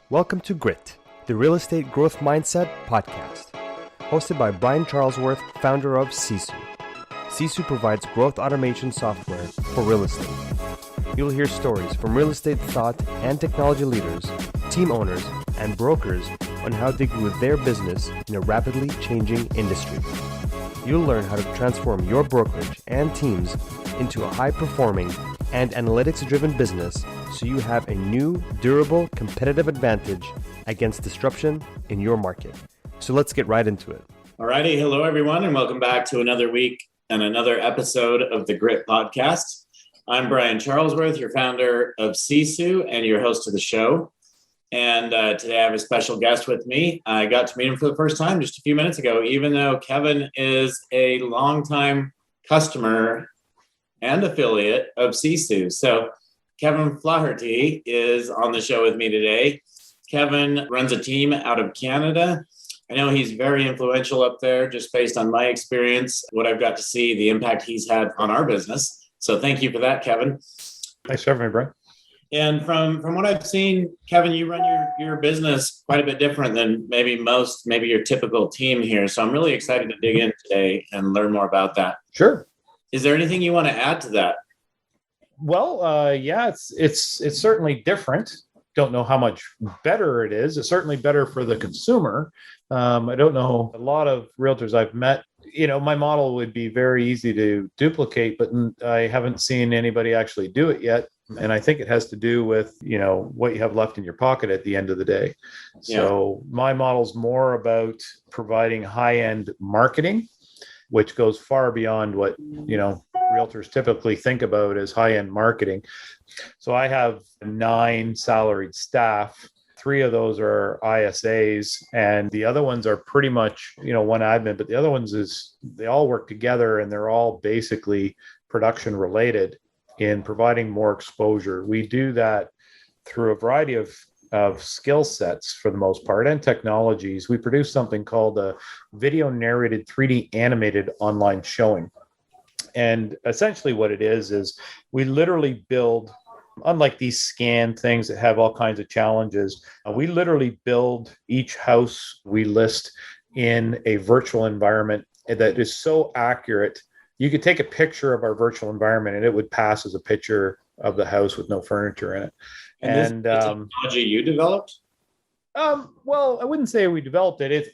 Welcome to Grit, the Real Estate Growth Mindset podcast, hosted by Brian Charlesworth, founder of Sisu. Sisu provides growth automation software for real estate. You'll hear stories from real estate thought and technology leaders, team owners, and brokers on how they grew their business in a rapidly changing industry. You'll learn how to transform your brokerage and teams into a high-performing and analytics-driven business so you have a new, durable, competitive advantage against disruption in your market. So let's get right into it. Alrighty, hello everyone, and welcome back to another week and another episode of the Grit Podcast. I'm Brian Charlesworth, your founder of Sisu and your host of the show. And today I have a special guest with me. I got to meet him for the first time just a few minutes ago, even though Kevin is a longtime customer and affiliate of Sisu. So Kevin Flaherty is on the show with me today. Kevin runs a team out of Canada. I know he's very influential up there just based on my experience, what I've got to see, the impact he's had on our business. So thank you for that, Kevin. Thanks for having me, Brian. And from what I've seen, Kevin, you run your business quite a bit different than maybe your typical team here. So I'm really excited to dig in today and learn more about that. Sure. Is there anything you want to add to that? Well, yeah, it's certainly different. Don't know how much better it is. It's certainly better for the consumer. I don't know. A lot of realtors I've met, my model would be very easy to duplicate, but I haven't seen anybody actually do it yet. And I think it has to do with, what you have left in your pocket at the end of the day. So my model's more about providing high-end marketing, which goes far beyond what, realtors typically think about as high-end marketing. So I have 9 salaried staff. 3 of those are ISAs, and the other ones are pretty much, one admin, but the other ones they all work together and they're all basically production related in providing more exposure. We do that through a variety of skill sets for the most part and technologies. We produce something called a video-narrated 3D animated online showing. And essentially what it is we literally build, unlike these scan things that have all kinds of challenges, we literally build each house we list in a virtual environment that is so accurate. You could take a picture of our virtual environment and it would pass as a picture of the house with no furniture in it. And this technology you developed? Well, I wouldn't say we developed it.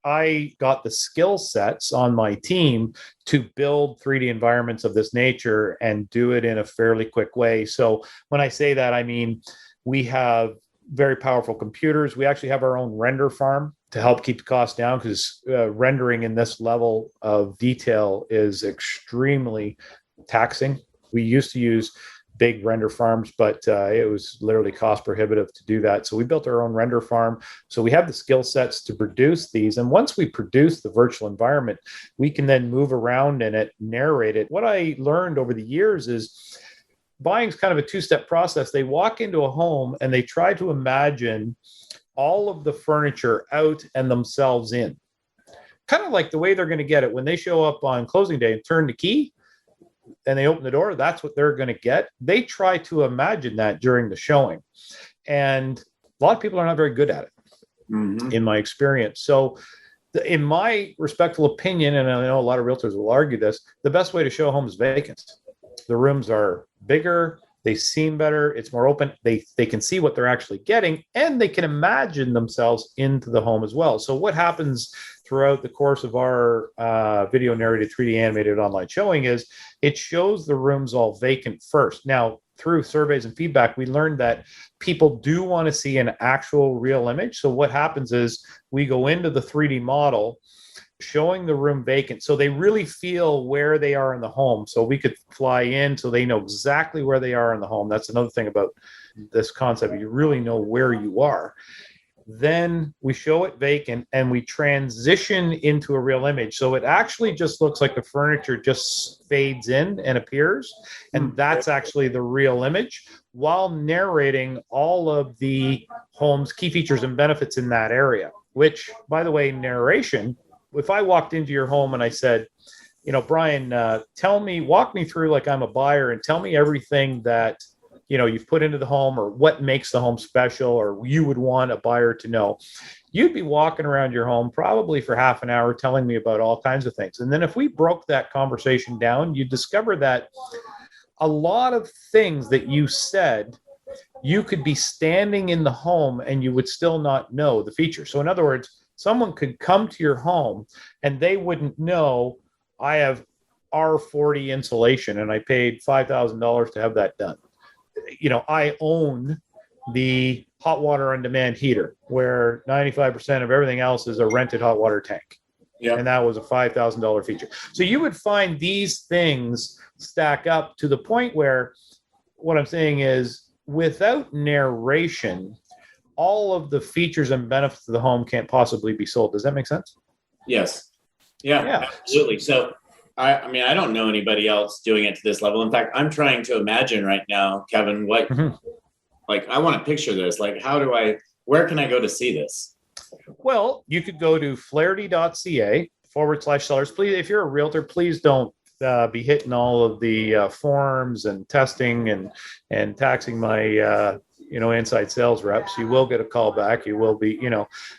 I got the skill sets on my team to build 3D environments of this nature and do it in a fairly quick way. So when I say that, I mean, we have very powerful computers. We actually have our own render farm to help keep the cost down because rendering in this level of detail is extremely taxing. We used to use big render farms, but it was literally cost prohibitive to do that. So we built our own render farm. So we have the skill sets to produce these. And once we produce the virtual environment, we can then move around in it, narrate it. What I learned over the years is buying is kind of a 2-step process. They walk into a home and they try to imagine all of the furniture out and themselves in. Kind of like the way they're going to get it when they show up on closing day and turn the key and they open the door, that's what they're going to get. They try to imagine that during the showing. And a lot of people are not very good at it, in my experience. So in my respectful opinion, and I know a lot of realtors will argue this, the best way to show a home is vacant. The rooms are bigger, they seem better, it's more open, they can see what they're actually getting, and they can imagine themselves into the home as well. So what happens throughout the course of our video-narrated 3D animated online showing is it shows the rooms all vacant first. Now, through surveys and feedback, we learned that people do want to see an actual real image. So what happens is we go into the 3D model showing the room vacant so they really feel where they are in the home. So we could fly in so they know exactly where they are in the home. That's another thing about this concept. You really know where you are. Then we show it vacant and we transition into a real image. So it actually just looks like the furniture just fades in and appears. And that's actually the real image while narrating all of the home's key features and benefits in that area, which, by the way, narration, if I walked into your home and I said, Brian, walk me through like I'm a buyer and tell me everything that you've put into the home, or what makes the home special, or you would want a buyer to know, you'd be walking around your home probably for half an hour telling me about all kinds of things. And then if we broke that conversation down, you'd discover that a lot of things that you said, you could be standing in the home and you would still not know the feature. So in other words, someone could come to your home and they wouldn't know, I have R40 insulation and I paid $5,000 to have that done. I own the hot water on demand heater where 95% of everything else is a rented hot water tank. Yeah. And that was a $5,000 feature. So you would find these things stack up to the point where what I'm saying is, without narration, all of the features and benefits of the home can't possibly be sold. Does that make sense? Yes. Yeah. Absolutely. So, I don't know anybody else doing it to this level. In fact, I'm trying to imagine right now, Kevin, what, like, I want to picture this. Like, where can I go to see this? Well, you could go to Flaherty.ca/sellers. Please, if you're a realtor, please don't be hitting all of the forms and testing and taxing my inside sales reps. You will get a call back. You will be,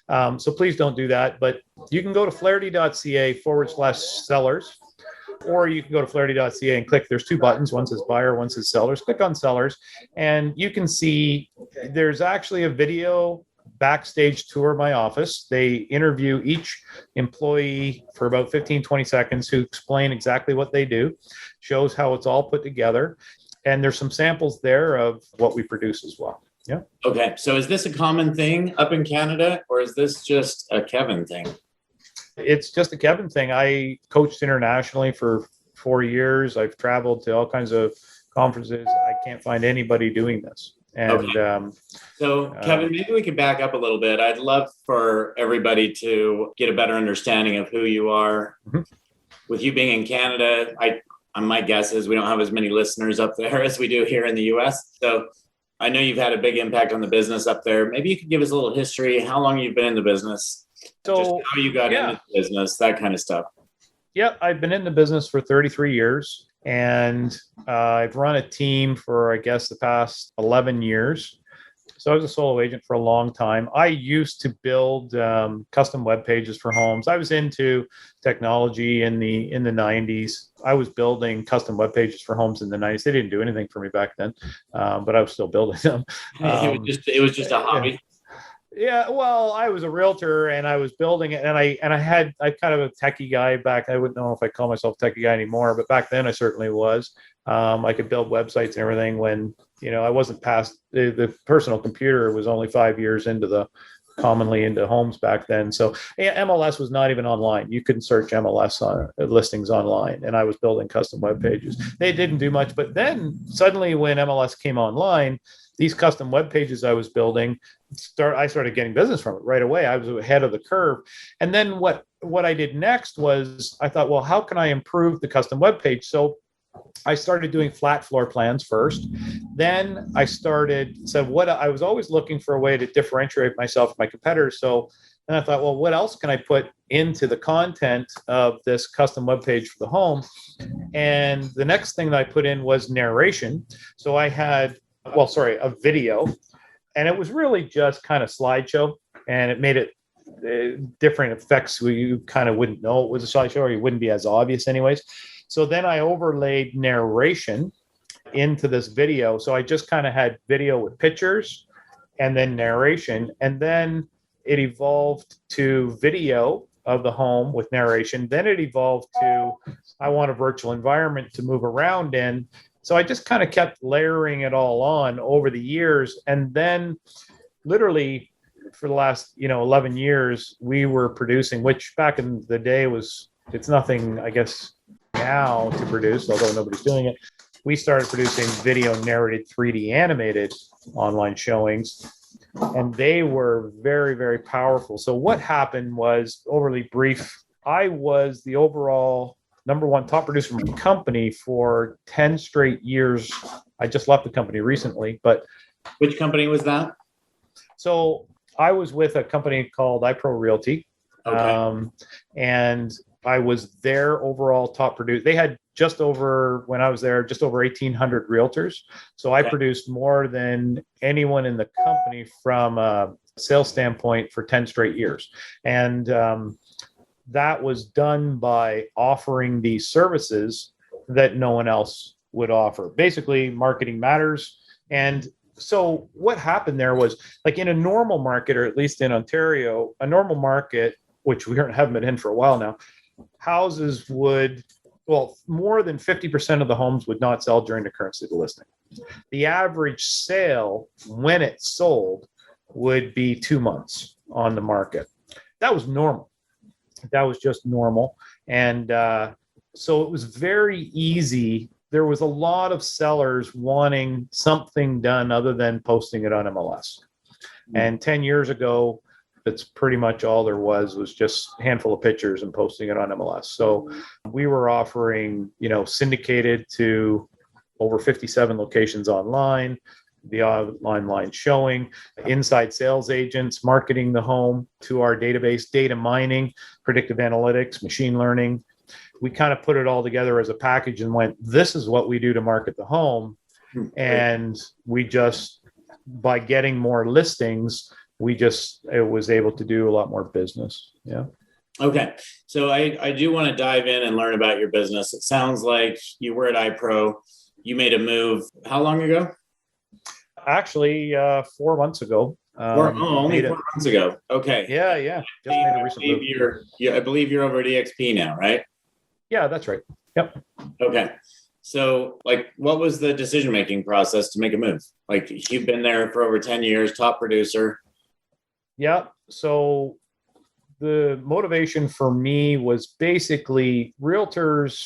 so please don't do that. But you can go to Flaherty.ca/sellers, or you can go to Flaherty.ca and click. There's two buttons. One says buyer, one says sellers. Click on sellers, and you can see there's actually a video backstage tour of my office. They interview each employee for about 15-20 seconds who explain exactly what they do, shows how it's all put together. And there's some samples there of what we produce as well. Yeah. Okay. So is this a common thing up in Canada, or is this just a Kevin thing? It's just a Kevin thing. I coached internationally for 4 years. I've traveled to all kinds of conferences. I can't find anybody doing this. And so, Kevin, maybe we could back up a little bit. I'd love for everybody to get a better understanding of who you are. Mm-hmm. With you being in Canada, my guess is we don't have as many listeners up there as we do here in the U.S. So I know you've had a big impact on the business up there. Maybe you could give us a little history, how long you've been in the business, just how you got into the business, that kind of stuff. Yeah, I've been in the business for 33 years. And I've run a team for, I guess, the past 11 years. So I was a solo agent for a long time. I used to build custom web pages for homes. I was into technology in the 90s. I was building custom web pages for homes in the 90s. They didn't do anything for me back then, but I was still building them. It was just a hobby. Yeah, well, I was a realtor and I was building it, and I kind of a techie guy back. I wouldn't know if I call myself a techie guy anymore, but back then I certainly was. I could build websites and everything when, I wasn't past the personal computer was only 5 years commonly into homes back then. So MLS was not even online. You couldn't search MLS listings online, and I was building custom web pages. They didn't do much, but then suddenly when MLS came online, these custom web pages I was building, I started getting business from it right away. I was ahead of the curve. And then what I did next was I thought, well, how can I improve the custom web page? So I started doing flat floor plans first. Then I I was always looking for a way to differentiate myself from my competitors. So then I thought, well, what else can I put into the content of this custom web page for the home? And the next thing that I put in was narration. So I had a video, and it was really just kind of slideshow, and it made it different effects where you kind of wouldn't know it was a slideshow, or you wouldn't be as obvious anyways. So then I overlaid narration into this video. So I just kind of had video with pictures and then narration, and then it evolved to video of the home with narration. Then it evolved to, I want a virtual environment to move around in. So I just kind of kept layering it all on over the years. And then literally for the last, 11 years, we were producing, which back in the day it's nothing, I guess, now to produce, although nobody's doing it. We started producing video-narrated 3D animated online showings, and they were very, very powerful. So what happened was, overly brief, I was the overall number one top producer from the company for 10 straight years. I just left the company recently, but. Which company was that? So I was with a company called iPro Realty. Okay. And I was their overall top producer. They had when I was there, just over 1,800 realtors. So I produced more than anyone in the company from a sales standpoint for 10 straight years. And that was done by offering these services that no one else would offer. Basically, marketing matters. And so what happened there was, like, in a normal market, or at least in Ontario, a normal market, which we haven't been in for a while now, houses would, more than 50% of the homes would not sell during the currency of the listing. The average sale, when it sold, would be 2 months on the market. That was normal. That was just normal. And so it was very easy. There was a lot of sellers wanting something done other than posting it on MLS. And 10 years ago, that's pretty much all there was just a handful of pictures and posting it on MLS. So we were offering, syndicated to over 57 locations online, the online showing, inside sales agents marketing the home to our database, data mining, predictive analytics, machine learning. We kind of put it all together as a package and went, this is what we do to market the home. And we just, by getting more listings, it was able to do a lot more business. Yeah. Okay. So I do want to dive in and learn about your business. It sounds like you were at iPro. You made a move. How long ago? Actually, 4 months ago. Only 4 months ago. Okay. Yeah. Just made a recent move. I believe you're over at EXP now, right? Yeah, that's right. Yep. Okay. So, what was the decision-making process to make a move? You've been there for over 10 years, top producer. Yeah. So the motivation for me was basically realtors.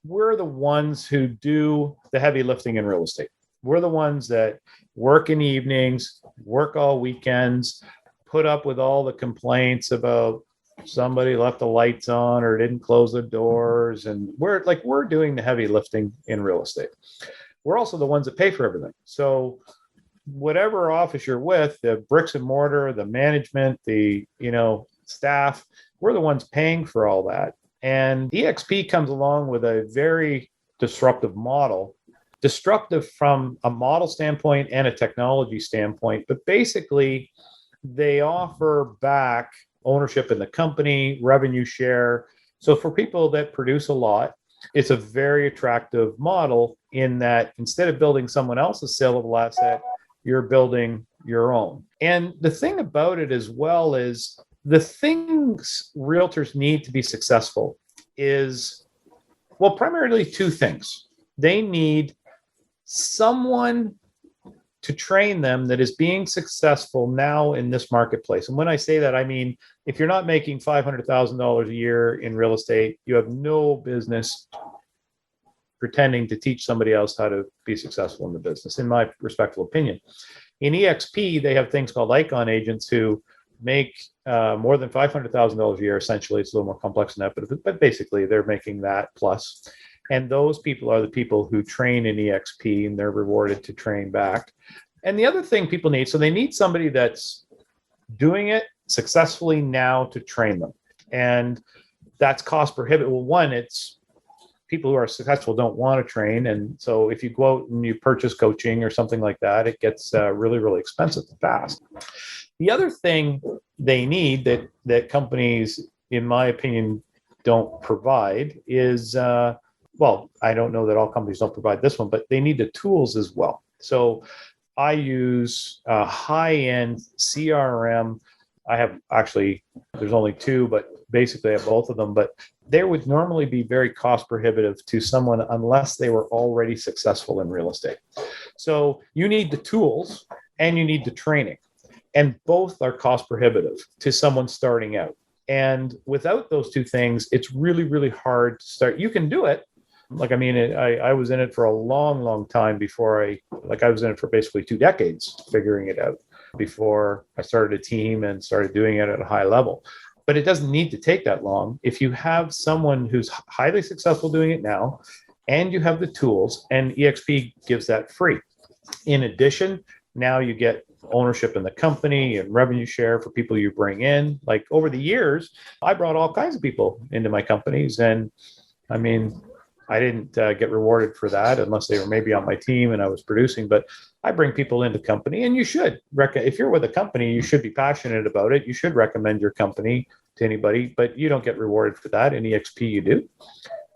We're the ones who do the heavy lifting in real estate. We're the ones that work in evenings, work all weekends, put up with all the complaints about somebody left the lights on or didn't close the doors. And we're doing the heavy lifting in real estate. We're also the ones that pay for everything. So whatever office you're with, the bricks and mortar, the management, the, staff, we're the ones paying for all that. And EXP comes along with a very disruptive model, disruptive from a model standpoint and a technology standpoint. But basically, they offer back ownership in the company, revenue share. So for people that produce a lot, it's a very attractive model in that instead of building someone else's saleable asset, you're building your own. And the thing about it as well is the things realtors need to be successful is, primarily two things. They need someone to train them that is being successful now in this marketplace. And when I say that, I mean, if you're not making $500,000 a year in real estate, you have no business pretending to teach somebody else how to be successful in the business, in my respectful opinion. In EXP, they have things called icon agents who make more than $500,000 a year. Essentially, it's a little more complex than that, but basically they're making that plus. And those people are the people who train in EXP, and they're rewarded to train back. And the other thing people need, so they need somebody that's doing it successfully now to train them. And that's cost prohibitive. Well, one, it's people who are successful don't want to train. And so if you go out and you purchase coaching or something like that, it gets really, really expensive fast. The other thing they need that companies, in my opinion, don't provide is, I don't know that all companies don't provide this one, but they need the tools as well. So I use a high-end CRM. I have there's only two, but basically I have both of them. But they would normally be very cost prohibitive to someone unless they were already successful in real estate. So you need the tools and you need the training. And both are cost prohibitive to someone starting out. And without those two things, it's really, really hard to start. You can do it. I was in it for a long, long time before I was in it for basically 2 decades figuring it out before I started a team and started doing it at a high level. But it doesn't need to take that long. If you have someone who's highly successful doing it now, and you have the tools, and EXP gives that free. In addition, Now you get ownership in the company and revenue share for people you bring in. Like over the years, I brought all kinds of people into my companies. And I mean, I didn't get rewarded for that unless they were maybe on my team and I was producing, but I bring people into company, and you should if you're with a company, you should be passionate about it. You should recommend your company to anybody, but you don't get rewarded for that. In EXP, you do.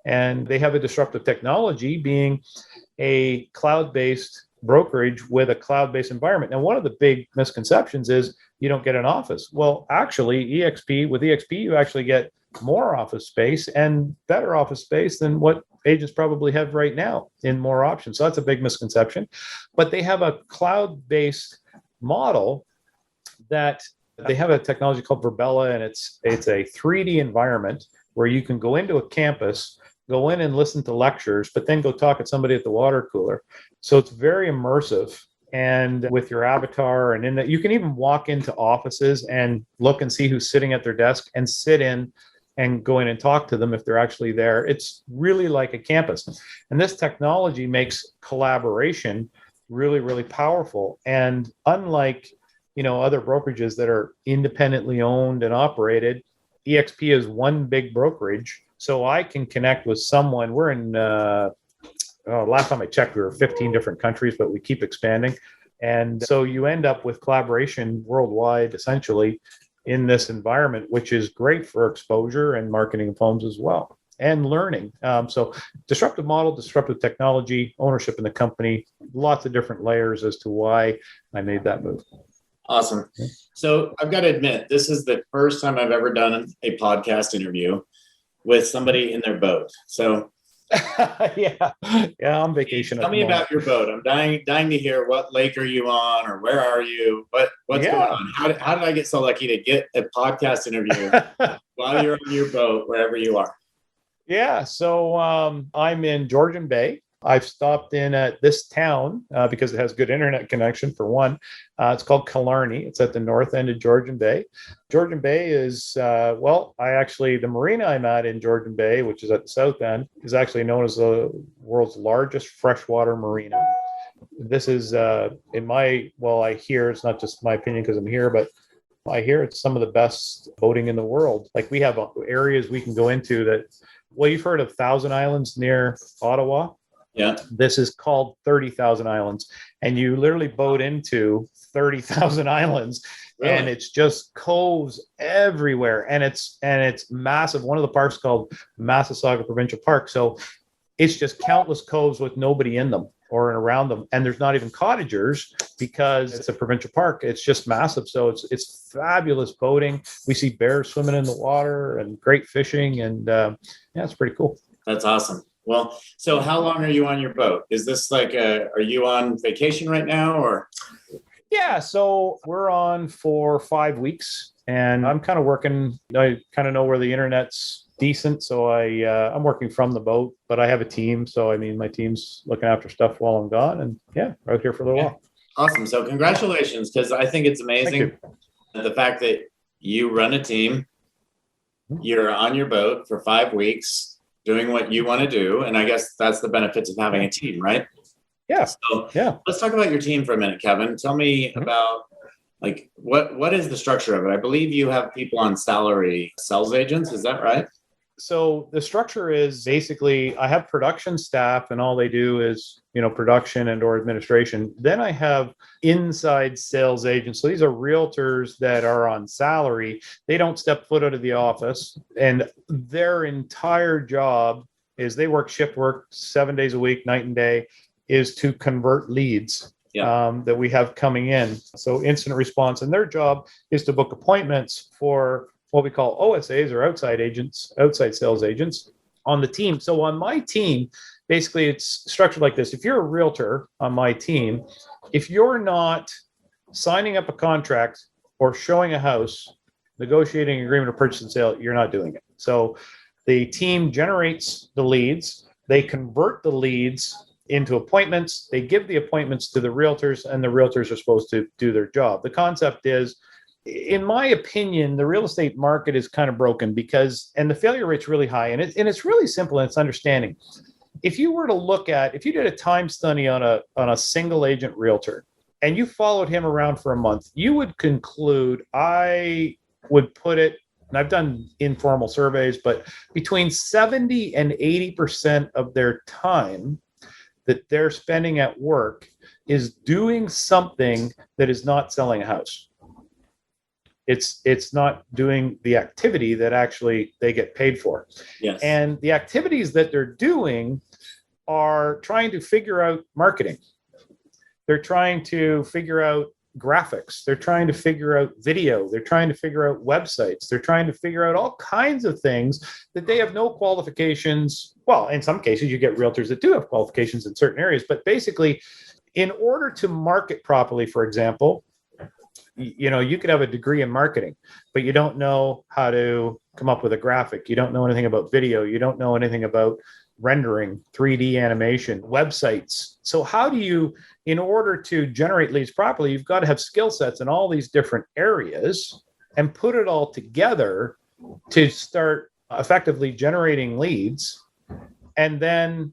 And they have a disruptive technology being a cloud-based brokerage with a cloud-based environment. Now, one of the big misconceptions is you don't get an office. Well, actually, with EXP, you actually get more office space and better office space than what agents probably have right now in more options. So that's a big misconception. But they have a cloud-based model that they have a technology called Verbella, and it's a 3D environment where you can go into a campus, go in and listen to lectures, but then go talk to somebody at the water cooler. So it's very immersive. And with your avatar, and in that, you can even walk into offices and look and see who's sitting at their desk and sit in and go in and talk to them if they're actually there. It's really like a campus. And this technology makes collaboration really, really powerful. And unlike, other brokerages that are independently owned and operated, EXP is one big brokerage. So I can connect with someone. We're in, last time I checked, we were 15 different countries, but we keep expanding. And so you end up with collaboration worldwide, essentially, in this environment, which is great for exposure and marketing of homes as well, and learning. So disruptive model, disruptive technology, ownership in the company, lots of different layers as to why I made that move. Awesome. So I've got to admit, this is the first time I've ever done a podcast interview with somebody in their boat. So yeah, on vacation. Tell me about your boat. I'm dying to hear, what lake are you on, or where are you? What's going on? How did I get so lucky to get a podcast interview while you're on your boat, wherever you are? Yeah, so I'm in Georgian Bay. I've stopped in at this town because it has good internet connection, for one. It's called Killarney. It's at the north end of Georgian Bay. Georgian Bay is, the marina I'm at in Georgian Bay, which is at the south end, is actually known as the world's largest freshwater marina. This is, I hear, it's not just my opinion because I'm here, but I hear it's some of the best boating in the world. Like, we have areas we can go into that, you've heard of Thousand Islands near Ottawa? Yeah. This is called 30,000 Islands, and you literally boat into 30,000 islands. Really? And it's just coves everywhere, and it's massive. One of the parks called Massasauga Provincial Park. So it's just countless coves with nobody in them or around them, and there's not even cottagers because it's a provincial park. It's just massive. So it's fabulous boating. We see bears swimming in the water and great fishing, and it's pretty cool. That's awesome. Well, so how long are you on your boat? Is this are you on vacation right now, or? Yeah, so we're on for 5 weeks, and I'm kind of working. I kind of know where the internet's decent, so I'm working from the boat, but I have a team. So, I mean, my team's looking after stuff while I'm gone, and we're out here for a little while. Awesome. So congratulations, because I think it's amazing the fact that you run a team, you're on your boat for 5 weeks, doing what you want to do. And I guess that's the benefits of having a team, right? Yeah. So let's talk about your team for a minute, Kevin. Tell me about what is the structure of it? I believe you have people on salary, sales agents. Is that right? So the structure is basically, I have production staff, and all they do is, production and or administration. Then I have inside sales agents. So these are realtors that are on salary. They don't step foot out of the office, and their entire job is they work shift work 7 days a week, night and day, is to convert leads that we have coming in. So incident response, and their job is to book appointments for what we call OSAs, or outside sales agents on the team. So on my team, basically it's structured like this. If you're a realtor on my team, if you're not signing up a contract or showing a house, negotiating an agreement of purchase and sale, you're not doing it. So the team generates the leads, they convert the leads into appointments, they give the appointments to the realtors, and the realtors are supposed to do their job. The concept is, in my opinion, the real estate market is kind of broken and the failure rate's really high, and it's really simple in its understanding. If you did a time study on a single agent realtor, and you followed him around for a month, you would conclude, I would put it, and I've done informal surveys, but between 70 and 80% of their time that they're spending at work is doing something that is not selling a house. It's not doing the activity that actually they get paid for. Yes. And the activities that they're doing are trying to figure out marketing. They're trying to figure out graphics. They're trying to figure out video. They're trying to figure out websites. They're trying to figure out all kinds of things that they have no qualifications. Well, in some cases, you get realtors that do have qualifications in certain areas, but basically, in order to market properly, for example, you could have a degree in marketing, but you don't know how to come up with a graphic. You don't know anything about video. You don't know anything about rendering, 3D animation, websites. So how do you, in order to generate leads properly, you've got to have skill sets in all these different areas and put it all together to start effectively generating leads. And then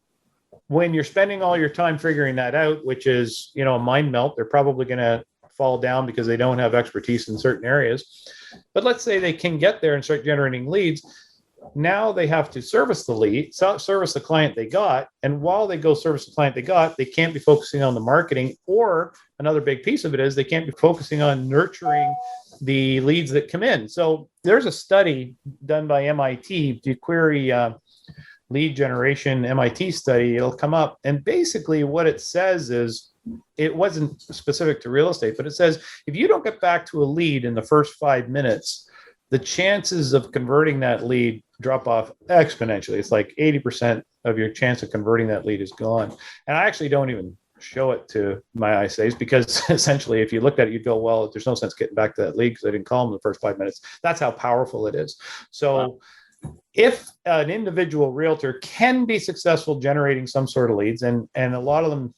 when you're spending all your time figuring that out, which is, a mind melt, they're probably going to fall down because they don't have expertise in certain areas. But let's say they can get there and start generating leads. Now they have to service the lead, service the client they got. And while they go service the client they got, they can't be focusing on the marketing, or another big piece of it is they can't be focusing on nurturing the leads that come in. So there's a study done by MIT. If you query lead generation MIT study, it'll come up. And basically what it says is, it wasn't specific to real estate, but it says if you don't get back to a lead in the first 5 minutes, the chances of converting that lead drop off exponentially. It's like 80% of your chance of converting that lead is gone. And I actually don't even show it to my ISAs because essentially if you looked at it, you'd go, well, there's no sense getting back to that lead because I didn't call them the first 5 minutes. That's how powerful it is. So if an individual realtor can be successful generating some sort of leads, and a lot of them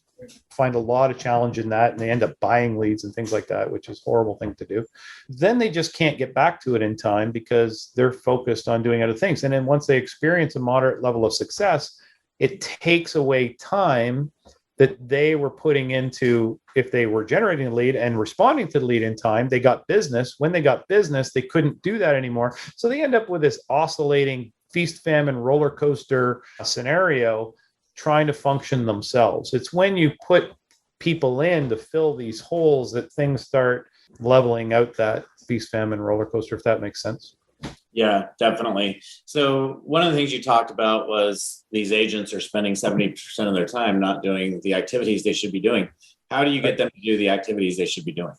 find a lot of challenge in that, and they end up buying leads and things like that, which is a horrible thing to do, then they just can't get back to it in time because they're focused on doing other things. And then once they experience a moderate level of success, it takes away time that they were putting into, if they were generating a lead and responding to the lead in time, they got business. When they got business, they couldn't do that anymore. So they end up with this oscillating feast, famine, roller coaster scenario, trying to function themselves. It's when you put people in to fill these holes that things start leveling out that feast, famine, roller coaster, if that makes sense. Yeah, definitely. So one of the things you talked about was these agents are spending 70% of their time not doing the activities they should be doing. How do you get them to do the activities they should be doing?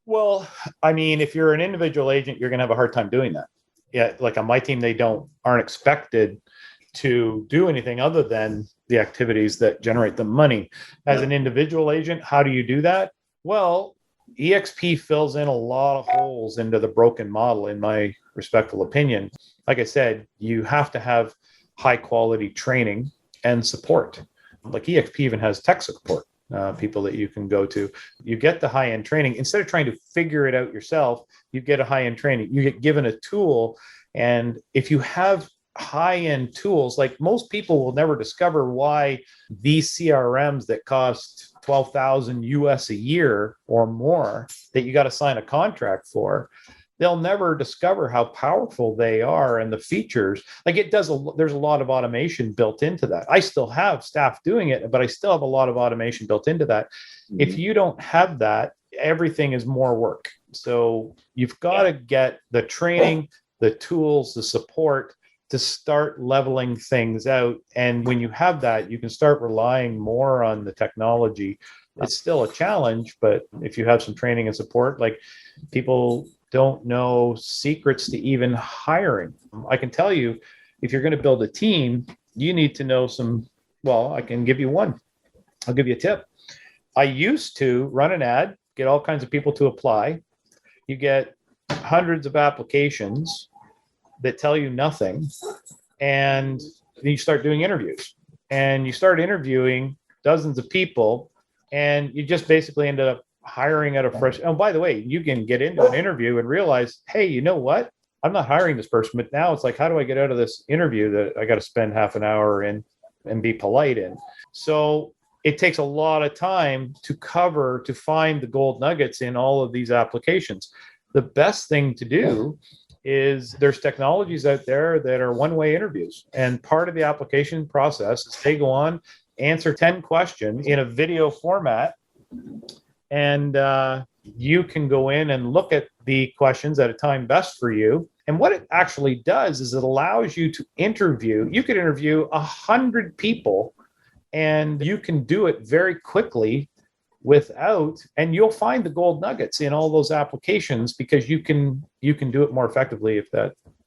Well, I mean, if you're an individual agent, you're going to have a hard time doing that. Yeah, like on my team, they aren't expected to do anything other than the activities that generate the money. As an individual agent, how do you do that? Well, EXP fills in a lot of holes into the broken model, in my respectful opinion. Like I said, you have to have high quality training and support. Like EXP even has tech support, people that you can go to. You get the high-end training. Instead of trying to figure it out yourself, you get a high-end training. You get given a tool. And if you have high-end tools, like most people will never discover why these CRMs that cost $12,000 US a year or more that you got to sign a contract for, they'll never discover how powerful they are and the features. Like there's a lot of automation built into that. I still have staff doing it, but I still have a lot of automation built into that. Mm-hmm. If you don't have that, everything is more work. So you've got to get the training, the tools, the support to start leveling things out. And when you have that, you can start relying more on the technology. It's still a challenge, but if you have some training and support, like people don't know secrets to even hiring. I can tell you, if you're going to build a team, you need to know I can give you one. I'll give you a tip. I used to run an ad, get all kinds of people to apply. You get hundreds of applications that tell you nothing. And then you start doing interviews, and you start interviewing dozens of people, and you just basically ended up hiring at a fresh. Oh, by the way, you can get into an interview and realize, hey, you know what? I'm not hiring this person, but now it's like, how do I get out of this interview that I got to spend half an hour in and be polite in? So it takes a lot of time to find the gold nuggets in all of these applications. The best thing to do is there's technologies out there that are one-way interviews. And part of the application process is they go on, answer 10 questions in a video format, and you can go in and look at the questions at a time best for you. And what it actually does is it allows you to interview. You could interview 100 people, and you can do it very quickly and you'll find the gold nuggets in all those applications because you can do it more effectively.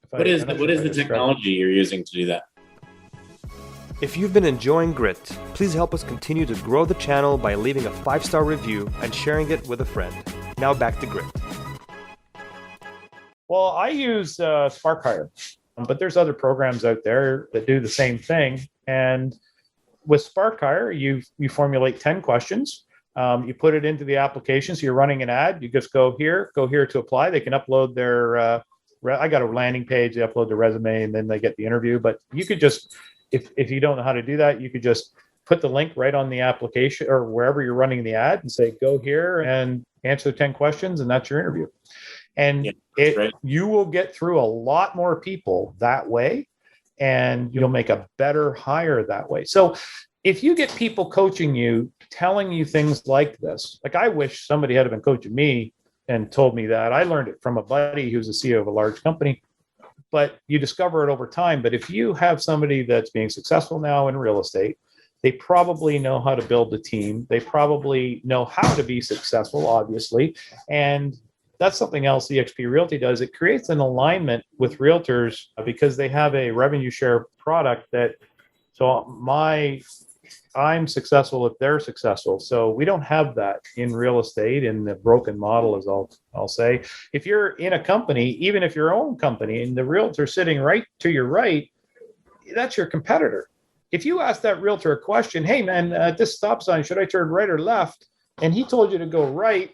What is the technology you're using to do that? If you've been enjoying Grit, please help us continue to grow the channel by leaving a 5-star review and sharing it with a friend. Now back to Grit. Well, I use SparkHire, but there's other programs out there that do the same thing. And with SparkHire, you formulate 10 questions. You put it into the application. So you're running an ad. You just go here to apply. They can upload their, I got a landing page. They upload the resume and then they get the interview. But you could just, if you don't know how to do that, you could just put the link right on the application or wherever you're running the ad and say, go here and answer the 10 questions. And that's your interview. And you will get through a lot more people that way. And you'll make a better hire that way. So if you get people coaching you, telling you things like this, like I wish somebody had been coaching me and told me that. I learned it from a buddy who's the CEO of a large company, but you discover it over time. But if you have somebody that's being successful now in real estate, they probably know how to build a team. They probably know how to be successful, obviously. And that's something else eXp Realty does. It creates an alignment with realtors because they have a revenue share product I'm successful if they're successful. So we don't have that in real estate in the broken model, as I'll say. If you're in a company, even if your own company, and the realtor sitting right to your right, that's your competitor. If you ask that realtor a question, hey man, at this stop sign, should I turn right or left? And he told you to go right,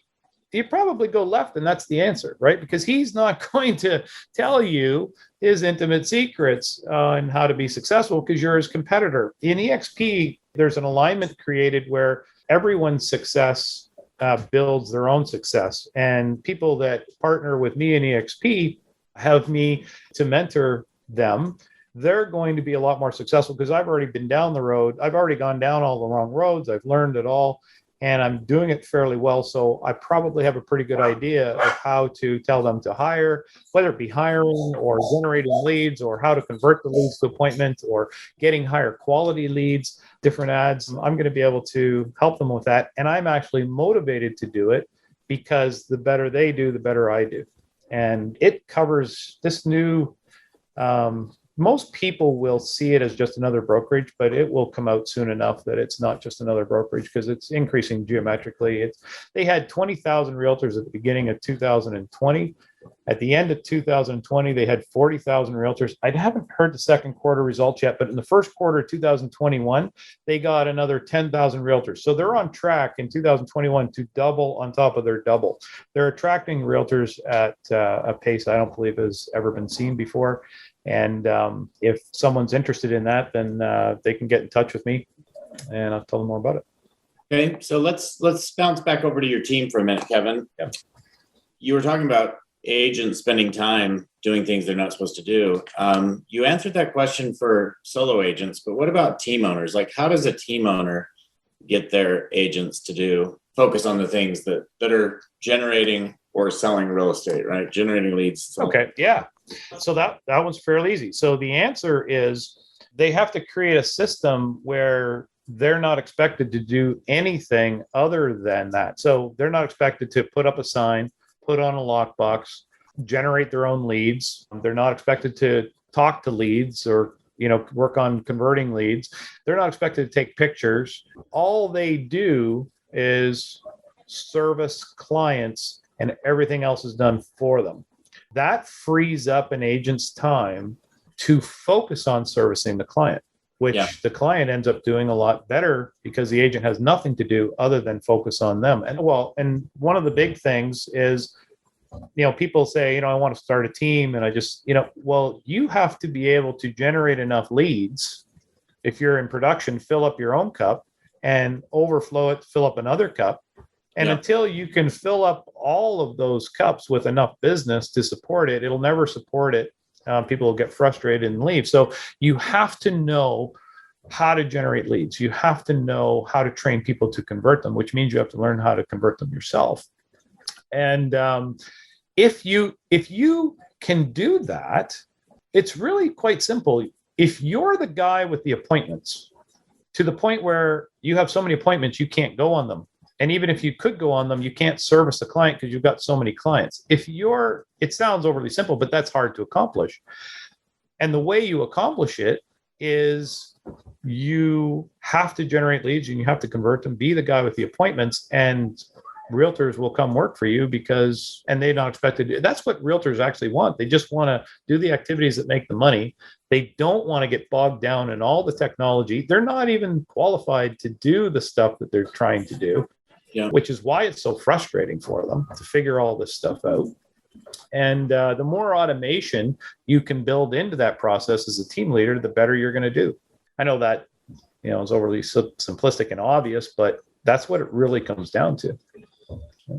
you probably go left, and that's the answer, right? Because he's not going to tell you his intimate secrets on how to be successful because you're his competitor. In EXP, there's an alignment created where everyone's success builds their own success. And people that partner with me in EXP have me to mentor them. They're going to be a lot more successful because I've already been down the road. I've already gone down all the wrong roads. I've learned it all. And I'm doing it fairly well. So I probably have a pretty good idea of how to tell them to hire, whether it be hiring or generating leads or how to convert the leads to appointments or getting higher quality leads, different ads. I'm going to be able to help them with that. And I'm actually motivated to do it because the better they do, the better I do. And it covers this new, most people will see it as just another brokerage, but it will come out soon enough that it's not just another brokerage because it's increasing geometrically. They had 20,000 realtors at the beginning of 2020. At the end of 2020, they had 40,000 realtors. I haven't heard the second quarter results yet, but in the first quarter of 2021, they got another 10,000 realtors. So they're on track in 2021 to double on top of their double. They're attracting realtors at a pace I don't believe has ever been seen before. And if someone's interested in that, then they can get in touch with me and I'll tell them more about it. Okay, so let's bounce back over to your team for a minute, Kevin. Yep. You were talking about agents spending time doing things they're not supposed to do. You answered that question for solo agents, but what about team owners? Like, how does a team owner get their agents to focus on the things that are generating or selling real estate, right? Generating leads. Okay, yeah. So that one's fairly easy. So the answer is they have to create a system where they're not expected to do anything other than that. So they're not expected to put up a sign, put on a lockbox, generate their own leads. They're not expected to talk to leads or work on converting leads. They're not expected to take pictures. All they do is service clients and everything else is done for them. That frees up an agent's time to focus on servicing the client, which the client ends up doing a lot better because the agent has nothing to do other than focus on them. And one of the big things is, people say, I want to start a team and I just, you have to be able to generate enough leads. If you're in production, fill up your own cup and overflow it to fill up another cup. And Yeah. until you can fill up all of those cups with enough business to support it, it'll never support it. People will get frustrated and leave. So you have to know how to generate leads. You have to know how to train people to convert them, which means you have to learn how to convert them yourself. And if you can do that, it's really quite simple. If you're the guy with the appointments, to the point where you have so many appointments, you can't go on them. And even if you could go on them, you can't service the client because you've got so many clients. It sounds overly simple, but that's hard to accomplish. And the way you accomplish it is you have to generate leads and you have to convert them, be the guy with the appointments, and realtors will come work for you and they're not expected to. That's what realtors actually want. They just want to do the activities that make the money. They don't want to get bogged down in all the technology. They're not even qualified to do the stuff that they're trying to do, which is why it's so frustrating for them to figure all this stuff out. And the more automation you can build into that process as a team leader, the better you're going to do. I know that, is overly simplistic and obvious, but that's what it really comes down to.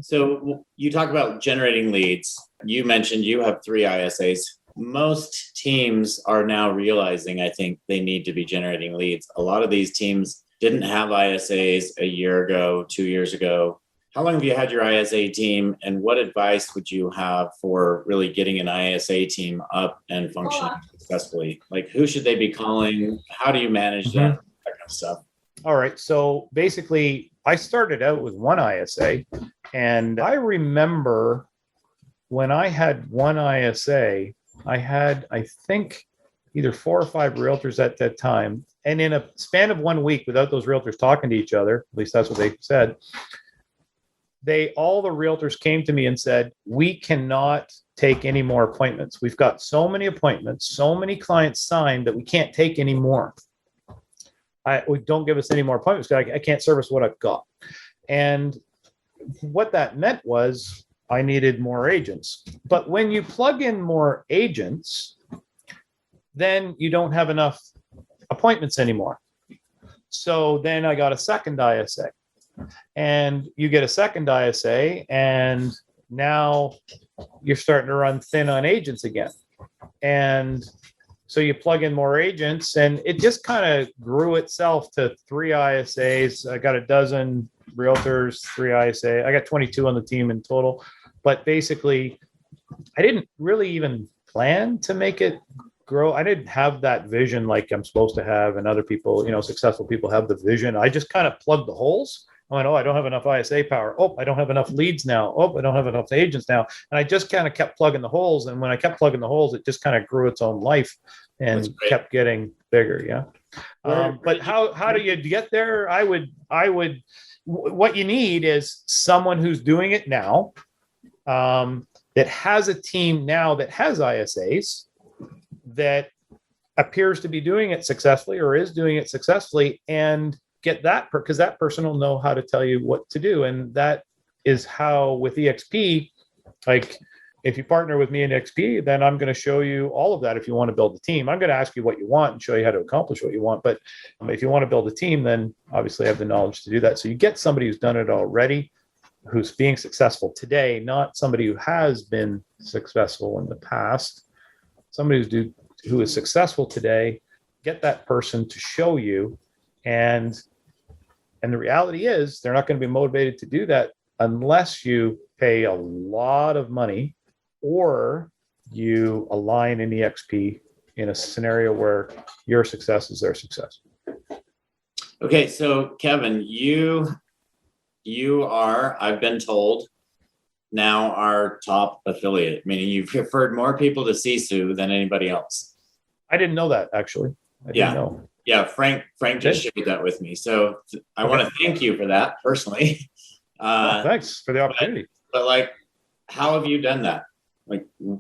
So you talk about generating leads. You mentioned you have 3 ISAs. Most teams are now realizing, I think, they need to be generating leads. A lot of these teams didn't have ISAs a year ago, 2 years ago. How long have you had your ISA team, and what advice would you have for really getting an ISA team up and functioning successfully? Like, who should they be calling? How do you manage that kind of stuff? All right. So basically, I started out with 1 ISA, and I remember when I had 1 ISA, I had, I think, either 4 or 5 realtors at that time. And in a span of 1 week, without those realtors talking to each other, at least that's what they said, all the realtors came to me and said, we cannot take any more appointments. We've got so many appointments, so many clients signed that we can't take any more. Don't give us any more appointments. I can't service what I've got. And what that meant was I needed more agents. But when you plug in more agents, then you don't have enough appointments anymore. So then I got a second ISA. And you get a second ISA, and now you're starting to run thin on agents again. And so you plug in more agents, and it just kind of grew itself to 3 ISAs. I got a dozen realtors, 3 ISA. I got 22 on the team in total. But basically, I didn't really even plan to make it grow. I didn't have that vision like I'm supposed to have, and other people, successful people have the vision. I just kind of plugged the holes. I went, I don't have enough ISA power. I don't have enough leads now. I don't have enough agents now. And I just kind of kept plugging the holes. And when I kept plugging the holes, it just kind of grew its own life and kept getting bigger. Yeah. But how do you get there? I would, what you need is someone who's doing it now, that has a team now that has ISAs, that appears to be doing it successfully or is doing it successfully, and get that because that person will know how to tell you what to do. And that is how with EXP, like if you partner with me in XP, then I'm going to show you all of that. If you want to build a team, I'm going to ask you what you want and show you how to accomplish what you want. But if you want to build a team, then obviously I have the knowledge to do that. So you get somebody who's done it already, who's being successful today, not somebody who has been successful in the past. Somebody who is successful today, get that person to show you. And the reality is they're not going to be motivated to do that unless you pay a lot of money or you align in EXP in a scenario where your success is their success. Okay, so Kevin, you are, I've been told, now our top affiliate, meaning you've referred more people to Sisu than anybody else. I didn't know that, actually. I didn't know. Yeah, Frank just shared that with me. So I want to thank you for that personally. Thanks for the opportunity. But how have you done that?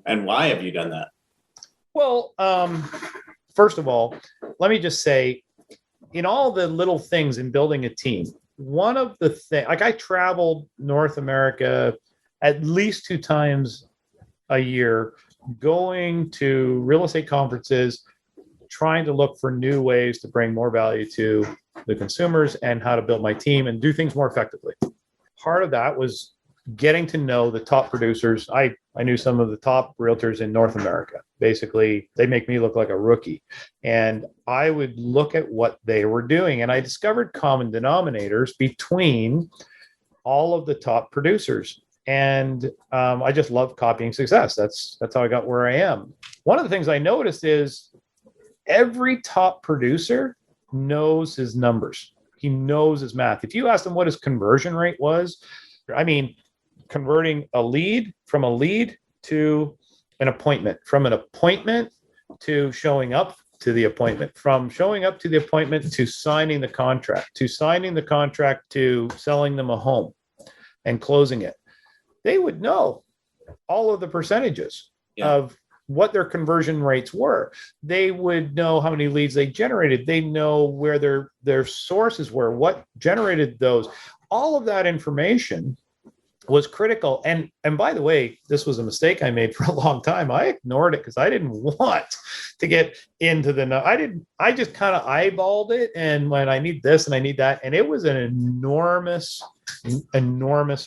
And why have you done that? Well, first of all, let me just say, in all the little things in building a team, one of the things, I traveled North America at least 2 times a year, going to real estate conferences, trying to look for new ways to bring more value to the consumers and how to build my team and do things more effectively. Part of that was getting to know the top producers. I knew some of the top realtors in North America. Basically, they make me look like a rookie. And I would look at what they were doing. And I discovered common denominators between all of the top producers. And I just love copying success. That's how I got where I am. One of the things I noticed is every top producer knows his numbers. He knows his math. If you asked him what his conversion rate was, I mean, converting a lead to an appointment, from an appointment to showing up to the appointment, from showing up to the appointment to signing the contract, to selling them a home and closing it. They would know all of the percentages of what their conversion rates were. They would know how many leads they generated. They know where their sources were, what generated those. All of that information was critical. And by the way, this was a mistake I made for a long time. I ignored it because I didn't want to get into I just kind of eyeballed it. And when I need this and I need that, and it was an enormous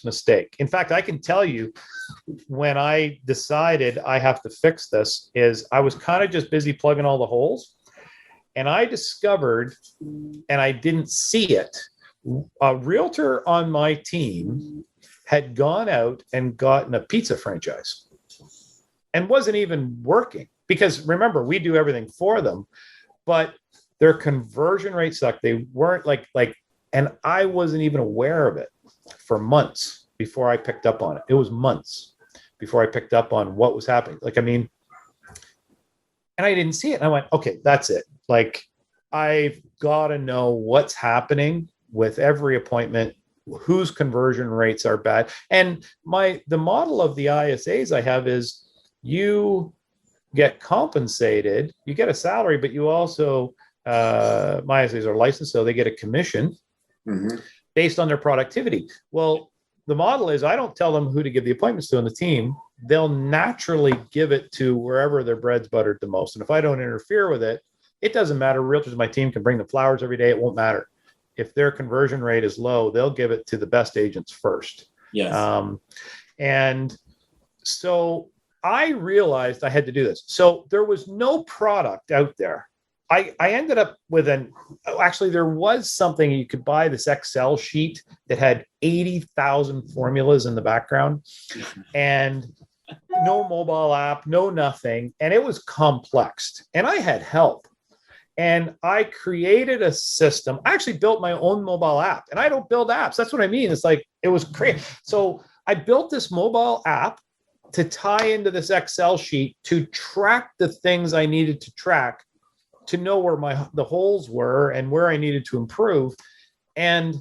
mistake. In fact, I can tell you when I decided I have to fix this is I was kind of just busy plugging all the holes. And I discovered, and I didn't see it, a realtor on my team had gone out and gotten a pizza franchise and wasn't even working, because remember, we do everything for them, but their conversion rate sucked. They weren't and I wasn't even aware of it for months before I picked up on it. It was months before I picked up on what was happening. And I didn't see it. And I went, okay, that's it. I've got to know what's happening with every appointment, whose conversion rates are bad. And the model of the ISAs I have is you get compensated, you get a salary, but you also, my ISAs are licensed, so they get a commission based on their productivity. Well, the model is I don't tell them who to give the appointments to on the team. They'll naturally give it to wherever their bread's buttered the most. And if I don't interfere with it, it doesn't matter. Realtors in my team can bring them flowers every day. It won't matter. If their conversion rate is low, they'll give it to the best agents first. Yes. And so I realized I had to do this. So there was no product out there. I ended up with actually there was something you could buy, this Excel sheet that had 80,000 formulas in the background and no mobile app, no nothing. And it was complex. And I had help. And I created a system. I actually built my own mobile app, and I don't build apps. That's what I mean. It's it was crazy. So I built this mobile app to tie into this Excel sheet to track the things I needed to track, to know where the holes were and where I needed to improve. And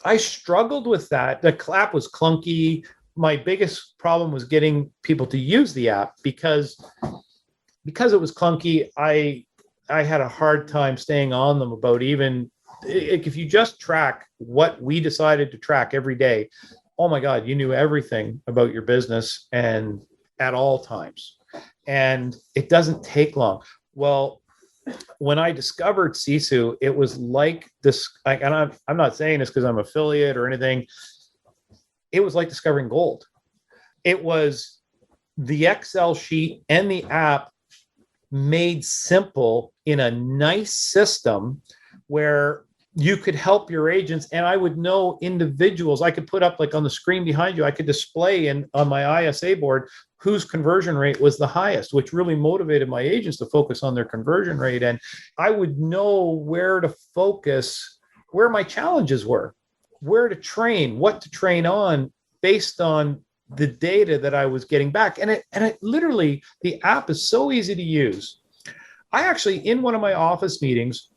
I struggled with that. The app was clunky. My biggest problem was getting people to use the app because it was clunky. I had a hard time staying on them about even if you just track what we decided to track every day. Oh my God, you knew everything about your business and at all times. And it doesn't take long. Well, when I discovered Sisu, it was like this, and I'm not saying this because I'm affiliate or anything. It was like discovering gold. It was the Excel sheet and the app made simple in a nice system where you could help your agents, and I would know individuals. I could put up on the screen behind you, I could display on my ISA board whose conversion rate was the highest, which really motivated my agents to focus on their conversion rate. And I would know where to focus, where my challenges were, where to train, what to train on based on the data that I was getting back. And it literally, the app is so easy to use. I actually, in one of my office meetings,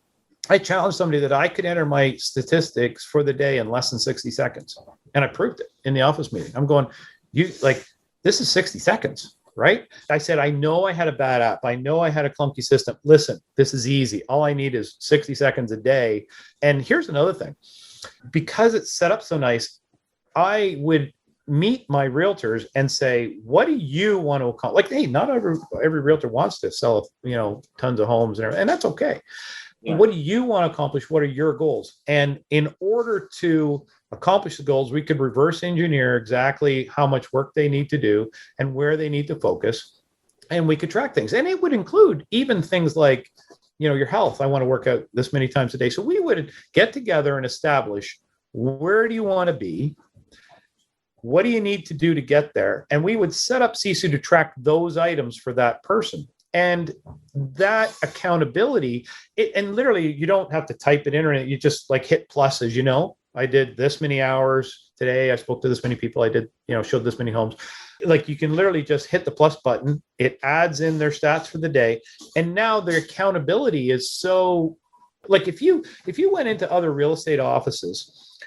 I challenged somebody that I could enter my statistics for the day in less than 60 seconds. And I proved it in the office meeting. I'm going, this is 60 seconds, right? I said, I know I had a bad app. I know I had a clunky system. Listen, this is easy. All I need is 60 seconds a day. And here's another thing. Because it's set up so nice, I would meet my realtors and say, what do you want to accomplish? Like, hey, not every realtor wants to sell, tons of homes, and that's okay. Yeah. What do you want to accomplish? What are your goals? And in order to accomplish the goals, we could reverse engineer exactly how much work they need to do and where they need to focus. And we could track things. And it would include even things like, your health. I want to work out this many times a day. So we would get together and establish, where do you want to be? What do you need to do to get there? And we would set up Sisu to track those items for that person. And that accountability, and literally you don't have to type it in, or you just like hit pluses, I did this many hours today. I spoke to this many people. I did, showed this many homes. Like, you can literally just hit the plus button. It adds in their stats for the day. And now their accountability is so, like, if you went into other real estate offices,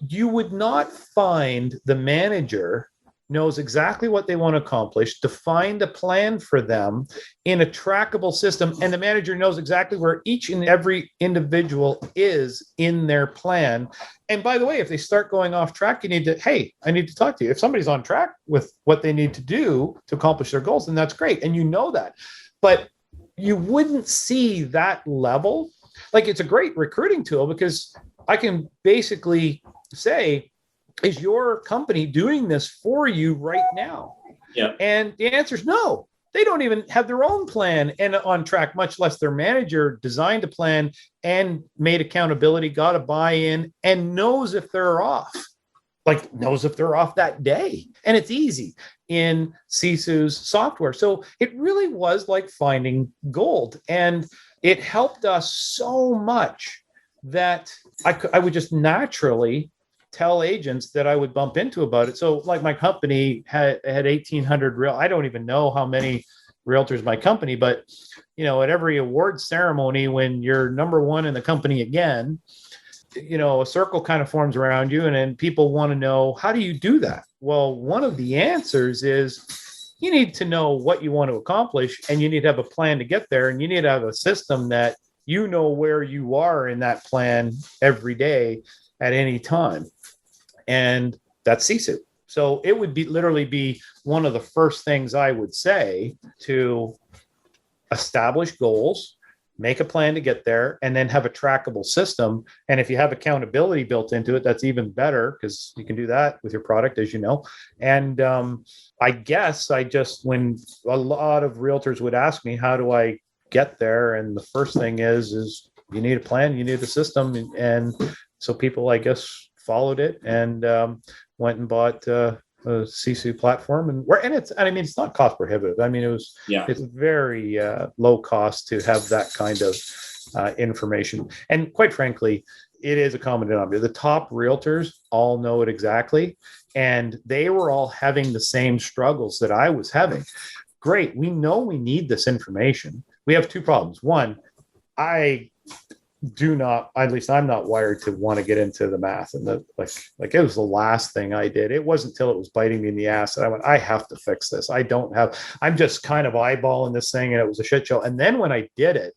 you would not find the manager knows exactly what they want to accomplish, defined a plan for them in a trackable system, and the manager knows exactly where each and every individual is in their plan. And by the way, if they start going off track, I need to talk to you. If somebody's on track with what they need to do to accomplish their goals, then that's great. And you know that. But you wouldn't see that level. Like, it's a great recruiting tool because I can basically say, is your company doing this for you right now? Yeah. And the answer is no. They don't even have their own plan and on track, much less their manager designed a plan and made accountability, got a buy-in, and knows if they're off. Like, knows if they're off that day. And it's easy in Sisu's software. So it really was like finding gold. And it helped us so much that I would just naturally tell agents that I would bump into about it. So like, my company had 1,800 I don't even know how many realtors my company, but at every award ceremony, when you're number one in the company again, a circle kind of forms around you, and then people want to know, how do you do that? Well, one of the answers is you need to know what you want to accomplish, and you need to have a plan to get there, and you need to have a system that where you are in that plan every day at any time. And that's Sisu. So it would literally be one of the first things I would say, to establish goals, make a plan to get there, and then have a trackable system. And if you have accountability built into it, that's even better, because you can do that with your product, as you know. And I guess when a lot of realtors would ask me, how do I get there? And the first thing is you need a plan, you need a system. And so people, I guess, followed it and went and bought a Sisu platform, and it's not cost prohibitive. It's very low cost to have that kind of information. And quite frankly, it is a common denominator. The top realtors all know it exactly, and they were all having the same struggles that I was having. Great, we know we need this information. We have two problems. One, at least I'm not wired to want to get into the math, and it was the last thing I did. It wasn't until it was biting me in the ass that I went, I have to fix this. I'm just kind of eyeballing this thing, and it was a shit show. And then when I did it,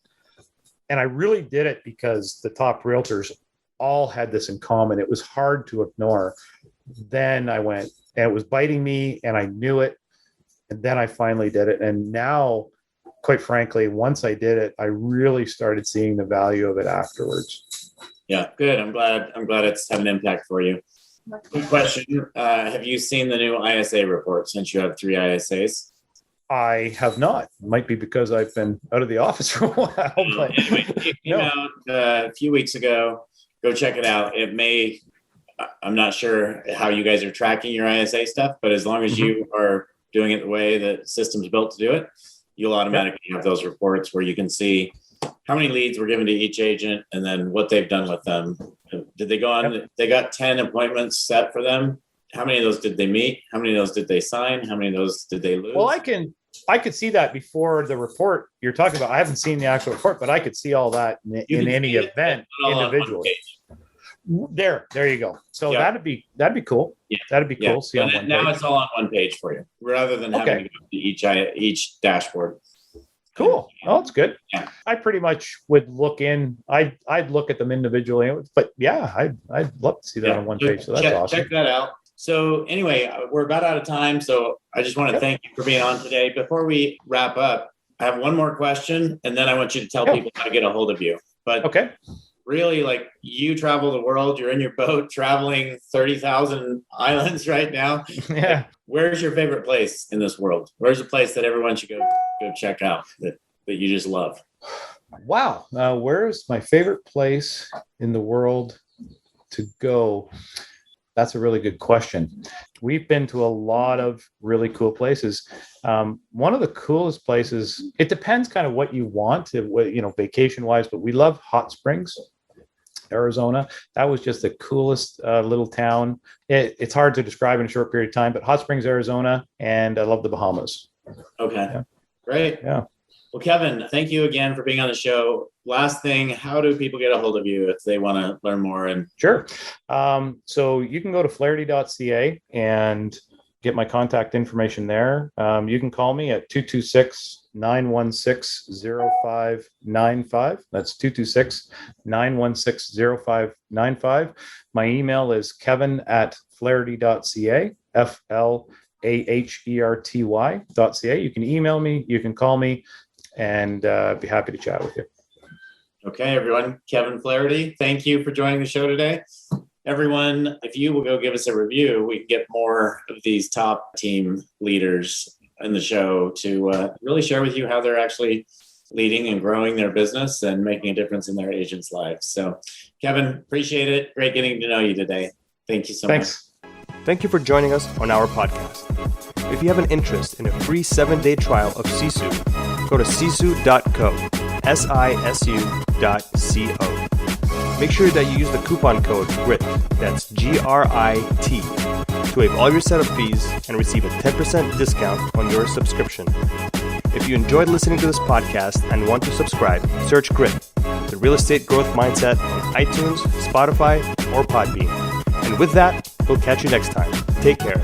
and I really did it because the top realtors all had this in common, it was hard to ignore. Then I went, and it was biting me, and I knew it. And then I finally did it. And now, quite frankly, once I did it, I really started seeing the value of it afterwards. Yeah, good. I'm glad it's had an impact for you. Good question. Have you seen the new ISA report, since you have 3 ISAs? I have not. Might be because I've been out of the office for a while. But anyway, it came out a few weeks ago. Go check it out. I'm not sure how you guys are tracking your ISA stuff, but as long as you are doing it the way the system's built to do it, you'll automatically have those reports where you can see how many leads were given to each agent and then what they've done with them. Did they go on? Yep. They got 10 appointments set for them. How many of those did they meet? How many of those did they sign? How many of those did they lose? Well, I could see that before the report you're talking about. I haven't seen the actual report, but I could see all that in any event individually. There you go. So that'd be cool. Yeah. That'd be cool. See on one now page. It's all on one page for you, rather than having to go to each dashboard. Cool. Oh, that's good. Yeah. I pretty much would look in. I'd look at them individually, but I'd love to see that on one page. So that's awesome. Check that out. So anyway, we're about out of time. So I just want to thank you for being on today. Before we wrap up, I have one more question, and then I want you to tell people how to get a hold of you. But really, like, you travel the world, you're in your boat traveling 30,000 islands right now. Yeah. Like, where's your favorite place in this world? Where's a place that everyone should go check out that you just love? Wow. Where's my favorite place in the world to go? That's a really good question. We've been to a lot of really cool places. One of the coolest places, it depends kind of what you want, vacation wise, but we love Hot Springs, Arizona. That was just the coolest little town. It's hard to describe in a short period of time, but Hot Springs, Arizona, and I love the Bahamas. Okay. Yeah. Great. Yeah. Well, Kevin, thank you again for being on the show. Last thing, how do people get a hold of you if they want to learn more? Sure. So you can go to Flaherty.ca and get my contact information there. You can call me at 226-916-0595. That's 226-916-0595. My email is kevin@flaherty.ca, FLAHERTY.ca. You can email me, you can call me, and be happy to chat with you. Okay, everyone. Kevin Flaherty, thank you for joining the show today. Everyone, if you will go give us a review, we can get more of these top team leaders in the show to really share with you how they're actually leading and growing their business and making a difference in their agents' lives. So, Kevin, appreciate it. Great getting to know you today. Thank you so much. Thank you for joining us on our podcast. If you have an interest in a free 7-day trial of Sisu, go to sisu.co, sisu.co. Make sure that you use the coupon code GRIT, that's GRIT, to waive all your setup fees and receive a 10% discount on your subscription. If you enjoyed listening to this podcast and want to subscribe, search GRIT, the Real Estate Growth Mindset, on iTunes, Spotify, or Podbean. And with that, we'll catch you next time. Take care.